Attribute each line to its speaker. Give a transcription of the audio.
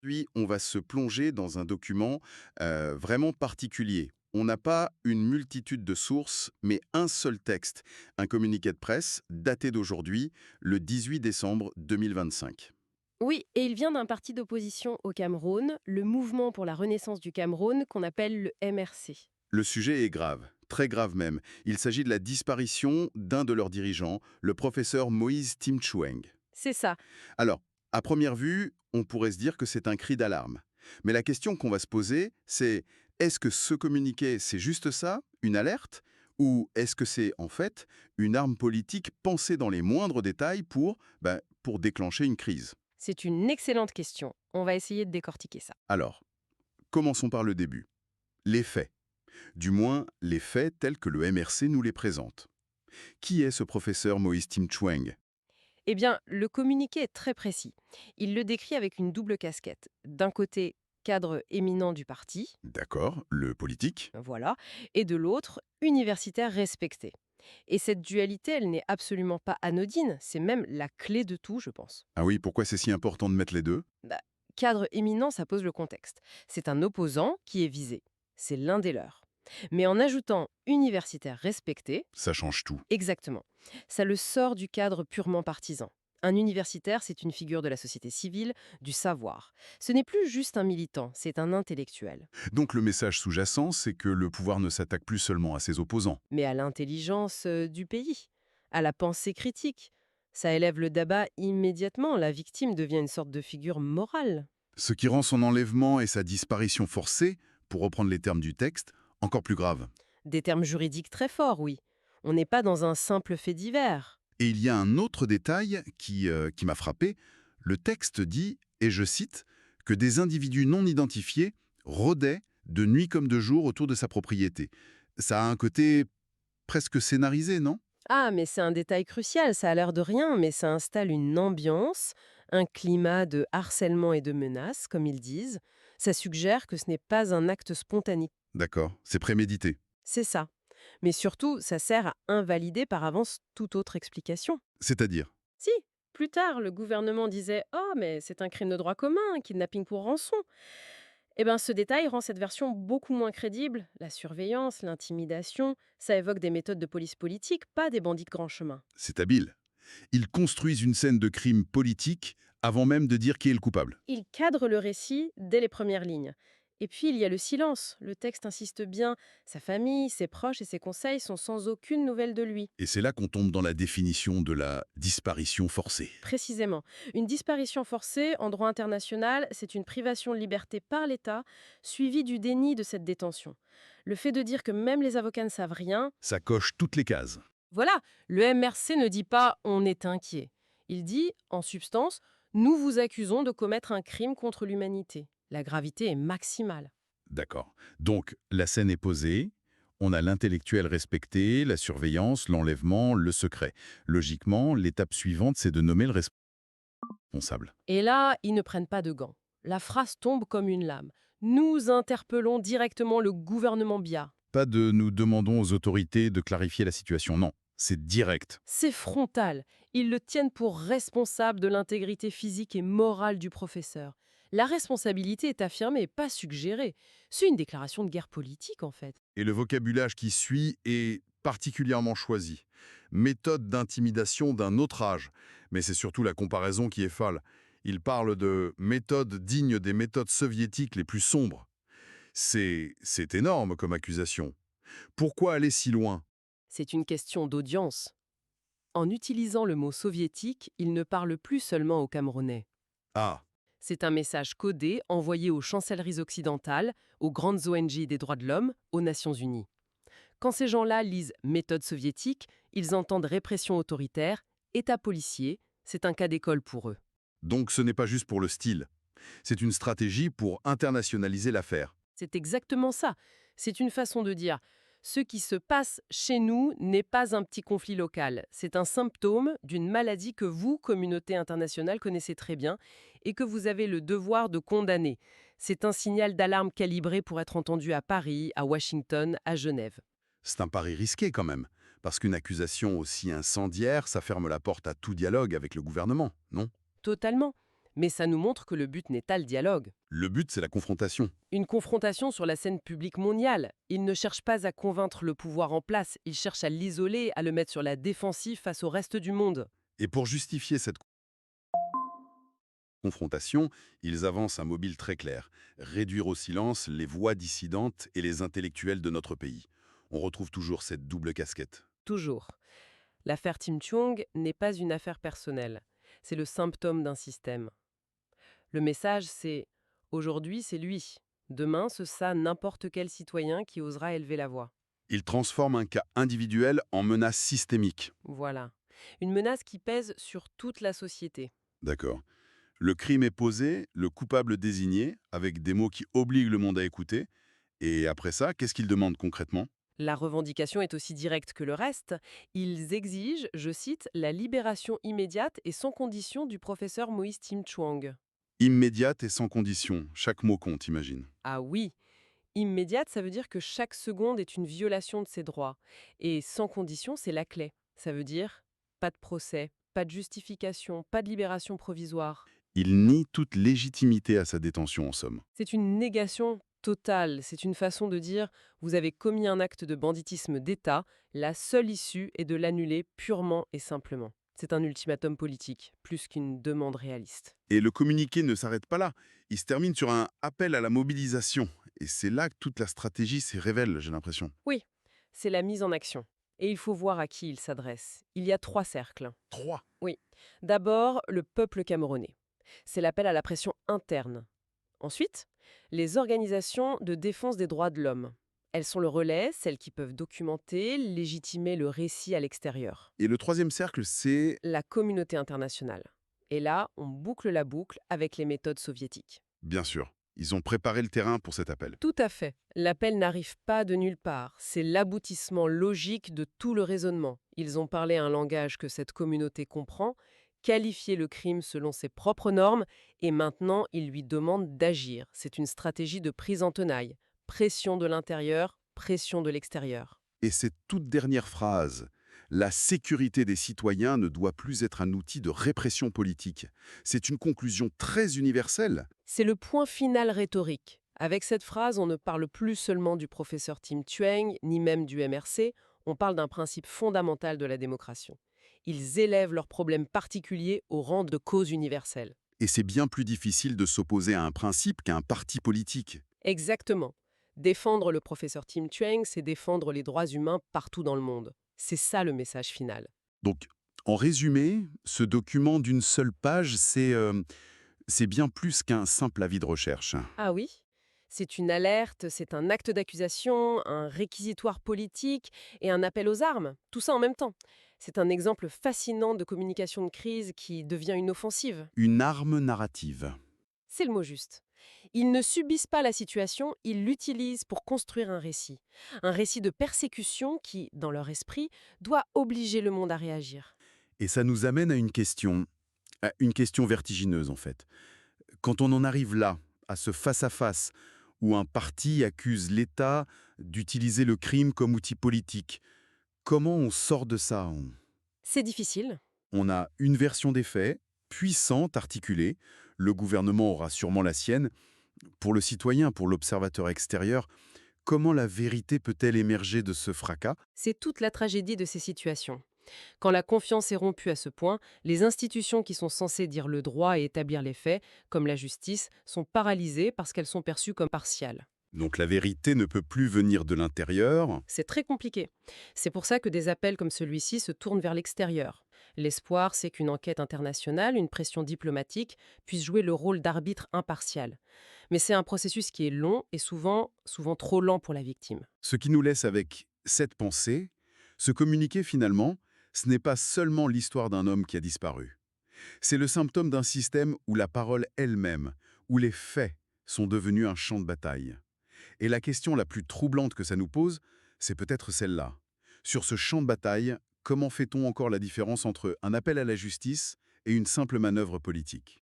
Speaker 1: Aujourd'hui, on va se plonger dans un document vraiment particulier. On n'a pas une multitude de sources, mais un seul texte, un communiqué de presse daté d'aujourd'hui, le 18 décembre 2025.
Speaker 2: Oui, et il vient d'un parti d'opposition au Cameroun, le Mouvement pour la Renaissance du Cameroun, qu'on appelle le MRC.
Speaker 1: Le sujet est grave, très grave même. Il s'agit de la disparition d'un de leurs dirigeants, le professeur Moïse Timchoueng.
Speaker 2: C'est ça.
Speaker 1: Alors, à première vue, on pourrait se dire que c'est un cri d'alarme. Mais la question qu'on va se poser, c'est est-ce que ce communiqué, c'est juste ça, une alerte, ou est-ce que c'est en fait une arme politique pensée dans les moindres détails pour déclencher une crise?
Speaker 2: C'est une excellente question. On va essayer de décortiquer ça.
Speaker 1: Alors, commençons par le début. Les faits. Du moins, les faits tels que le MRC nous les présente. Qui est ce professeur Moïse Timchoueng?
Speaker 2: Eh bien, le communiqué est très précis. Il le décrit avec une double casquette. D'un côté, cadre éminent du parti,
Speaker 1: D'accord, le politique.
Speaker 2: voilà, et de l'autre, universitaire respecté. Et cette dualité, elle n'est absolument pas anodine, c'est même la clé de tout, je pense.
Speaker 1: Ah oui, pourquoi c'est si important de mettre les deux?
Speaker 2: Bah, cadre éminent, ça pose le contexte. C'est un opposant qui est visé. C'est l'un des leurs. Mais en ajoutant universitaire respecté,
Speaker 1: Ça change tout.
Speaker 2: exactement, ça le sort du cadre purement partisan. Un universitaire, c'est une figure de la société civile, du savoir. Ce n'est plus juste un militant, c'est un intellectuel.
Speaker 1: Donc le message sous-jacent, c'est que le pouvoir ne s'attaque plus seulement à ses opposants.
Speaker 2: Mais à l'intelligence du pays, à la pensée critique. Ça élève le débat immédiatement, la victime devient une sorte de figure morale.
Speaker 1: Ce qui rend son enlèvement et sa disparition forcée, pour reprendre les termes du texte, encore plus grave.
Speaker 2: Des termes juridiques très forts, oui. On n'est pas dans un simple fait divers.
Speaker 1: Et il y a un autre détail qui m'a frappé. Le texte dit, et je cite, que des individus non identifiés rôdaient de nuit comme de jour autour de sa propriété. Ça a un côté presque scénarisé, non?
Speaker 2: Ah, mais c'est un détail crucial, ça a l'air de rien, mais ça installe une ambiance, un climat de harcèlement et de menace, comme ils disent. Ça suggère que ce n'est pas un acte spontané.
Speaker 1: D'accord, c'est prémédité.
Speaker 2: C'est ça. Mais surtout, ça sert à invalider par avance toute autre explication.
Speaker 1: C'est-à-dire?
Speaker 2: Si, plus tard, le gouvernement disait «Oh, mais c'est un crime de droit commun, un kidnapping pour rançon». Eh bien, ce détail rend cette version beaucoup moins crédible. La surveillance, l'intimidation, ça évoque des méthodes de police politique, pas des bandits de grand chemin.
Speaker 1: C'est habile. Ils construisent une scène de crime politique avant même de dire qui est le coupable.
Speaker 2: Il cadre le récit dès les premières lignes. Et puis, il y a le silence. Le texte insiste bien. Sa famille, ses proches et ses conseils sont sans aucune nouvelle de lui.
Speaker 1: Et c'est là qu'on tombe dans la définition de la disparition forcée.
Speaker 2: Précisément. Une disparition forcée, en droit international, c'est une privation de liberté par l'État, suivie du déni de cette détention. Le fait de dire que même les avocats ne savent rien,
Speaker 1: Ça coche toutes les cases.
Speaker 2: voilà, le MRC ne dit pas «on est inquiet». Il dit, en substance, «nous vous accusons de commettre un crime contre l'humanité». La gravité est maximale.
Speaker 1: D'accord. Donc, la scène est posée, on a l'intellectuel respecté, la surveillance, l'enlèvement, le secret. Logiquement, l'étape suivante, c'est de nommer le responsable.
Speaker 2: Et là, ils ne prennent pas de gants. La phrase tombe comme une lame. Nous interpellons directement le gouvernement Biya.
Speaker 1: Pas de nous demandons aux autorités de clarifier la situation, non. C'est direct.
Speaker 2: C'est frontal. Ils le tiennent pour responsable de l'intégrité physique et morale du professeur. La responsabilité est affirmée, pas suggérée. C'est une déclaration de guerre politique, en fait.
Speaker 1: Et le vocabulaire qui suit est particulièrement choisi. Méthode d'intimidation d'un autre âge. Mais c'est surtout la comparaison qui est folle. Il parle de méthode digne des méthodes soviétiques les plus sombres. C'est énorme comme accusation. Pourquoi aller si loin?
Speaker 2: C'est une question d'audience. En utilisant le mot soviétique, il ne parle plus seulement aux Camerounais.
Speaker 1: Ah,
Speaker 2: C'est un message codé envoyé aux chancelleries occidentales, aux grandes ONG des droits de l'homme, aux Nations Unies. Quand ces gens-là lisent méthode soviétique, ils entendent répression autoritaire, État policier, c'est un cas d'école pour eux.
Speaker 1: donc ce n'est pas juste pour le style. C'est une stratégie pour internationaliser l'affaire.
Speaker 2: C'est exactement ça. C'est une façon de dire ce qui se passe chez nous n'est pas un petit conflit local. C'est un symptôme d'une maladie que vous, communauté internationale, connaissez très bien et que vous avez le devoir de condamner. C'est un signal d'alarme calibré pour être entendu à Paris, à Washington, à Genève.
Speaker 1: C'est un pari risqué quand même, parce qu'une accusation aussi incendiaire, ça ferme la porte à tout dialogue avec le gouvernement, non?
Speaker 2: Totalement. Mais ça nous montre que le but n'est pas le dialogue.
Speaker 1: Le but, c'est la confrontation.
Speaker 2: Une confrontation sur la scène publique mondiale. Il ne cherche pas à convaincre le pouvoir en place, il cherche à l'isoler, à le mettre sur la défensive face au reste du monde.
Speaker 1: Et pour justifier cette confrontation, ils avancent un mobile très clair. Réduire au silence les voix dissidentes et les intellectuels de notre pays. On retrouve toujours cette double casquette.
Speaker 2: Toujours. L'affaire Tim Chung n'est pas une affaire personnelle. C'est le symptôme d'un système. Le message, c'est aujourd'hui, c'est lui. Demain, ce sera n'importe quel citoyen qui osera élever la voix.
Speaker 1: Ils transforment un cas individuel en menace systémique.
Speaker 2: Voilà. Une menace qui pèse sur toute la société.
Speaker 1: D'accord. Le crime est posé, le coupable désigné, avec des mots qui obligent le monde à écouter. Et après ça, qu'est-ce qu'ils demandent concrètement?
Speaker 2: La revendication est aussi directe que le reste. Ils exigent, je cite, la libération immédiate et sans condition du professeur Moïse Tim Chuang.
Speaker 1: Immédiate et sans condition. Chaque mot compte, imagine.
Speaker 2: Ah oui, immédiate, ça veut dire que chaque seconde est une violation de ses droits. Et sans condition, c'est la clé. Ça veut dire pas de procès, pas de justification, pas de libération provisoire.
Speaker 1: Il nie toute légitimité à sa détention, en somme.
Speaker 2: C'est une négation totale. C'est une façon de dire vous avez commis un acte de banditisme d'État, la seule issue est de l'annuler purement et simplement. C'est un ultimatum politique, plus qu'une demande réaliste.
Speaker 1: Et le communiqué ne s'arrête pas là. Il se termine sur un appel à la mobilisation. Et c'est là que toute la stratégie s'y révèle, j'ai l'impression.
Speaker 2: Oui, c'est la mise en action. Et il faut voir à qui il s'adresse. Il y a 3 cercles.
Speaker 1: 3.
Speaker 2: Oui. D'abord, le peuple camerounais. C'est l'appel à la pression interne. Ensuite, les organisations de défense des droits de l'homme. Elles sont le relais, celles qui peuvent documenter, légitimer le récit à l'extérieur.
Speaker 1: Et le troisième cercle, c'est...
Speaker 2: La communauté internationale. Et là, on boucle la boucle avec les méthodes soviétiques.
Speaker 1: Bien sûr, ils ont préparé le terrain pour cet appel.
Speaker 2: Tout à fait. L'appel n'arrive pas de nulle part. C'est l'aboutissement logique de tout le raisonnement. Ils ont parlé un langage que cette communauté comprend, qualifié le crime selon ses propres normes, et maintenant ils lui demandent d'agir. C'est une stratégie de prise en tenaille. Pression de l'intérieur, pression de l'extérieur.
Speaker 1: Et cette toute dernière phrase, la sécurité des citoyens ne doit plus être un outil de répression politique. C'est une conclusion très universelle.
Speaker 2: C'est le point final rhétorique. Avec cette phrase, on ne parle plus seulement du professeur Tim Chuang, ni même du MRC, on parle d'un principe fondamental de la démocratie. Ils élèvent leurs problèmes particuliers au rang de cause universelle.
Speaker 1: Et c'est bien plus difficile de s'opposer à un principe qu'à un parti politique.
Speaker 2: Exactement. Défendre le professeur Tim Chuang, c'est défendre les droits humains partout dans le monde. C'est ça le message final.
Speaker 1: Donc, en résumé, ce document d'une seule page, c'est bien plus qu'un simple avis de recherche.
Speaker 2: Ah oui? C'est une alerte, c'est un acte d'accusation, un réquisitoire politique et un appel aux armes, tout ça en même temps. C'est un exemple fascinant de communication de crise qui devient une offensive.
Speaker 1: Une arme narrative.
Speaker 2: C'est le mot juste. Ils ne subissent pas la situation, ils l'utilisent pour construire un récit. Un récit de persécution qui, dans leur esprit, doit obliger le monde à réagir.
Speaker 1: Et ça nous amène à une question vertigineuse en fait. Quand on en arrive là, à ce face-à-face, où un parti accuse l'État d'utiliser le crime comme outil politique, comment on sort de ça?
Speaker 2: C'est difficile.
Speaker 1: On a une version des faits, puissante, articulée. Le gouvernement aura sûrement la sienne. Pour le citoyen, pour l'observateur extérieur, comment la vérité peut-elle émerger de ce fracas?
Speaker 2: C'est toute la tragédie de ces situations. Quand la confiance est rompue à ce point, les institutions qui sont censées dire le droit et établir les faits, comme la justice, sont paralysées parce qu'elles sont perçues comme partiales.
Speaker 1: Donc la vérité ne peut plus venir de l'intérieur.
Speaker 2: C'est très compliqué. C'est pour ça que des appels comme celui-ci se tournent vers l'extérieur. L'espoir, c'est qu'une enquête internationale, une pression diplomatique, puisse jouer le rôle d'arbitre impartial. Mais c'est un processus qui est long et souvent trop lent pour la victime.
Speaker 1: Ce qui nous laisse avec cette pensée, se communiquer finalement, ce n'est pas seulement l'histoire d'un homme qui a disparu. C'est le symptôme d'un système où la parole elle-même, où les faits sont devenus un champ de bataille. Et la question la plus troublante que ça nous pose, c'est peut-être celle-là. Sur ce champ de bataille, comment fait-on encore la différence entre un appel à la justice et une simple manœuvre politique?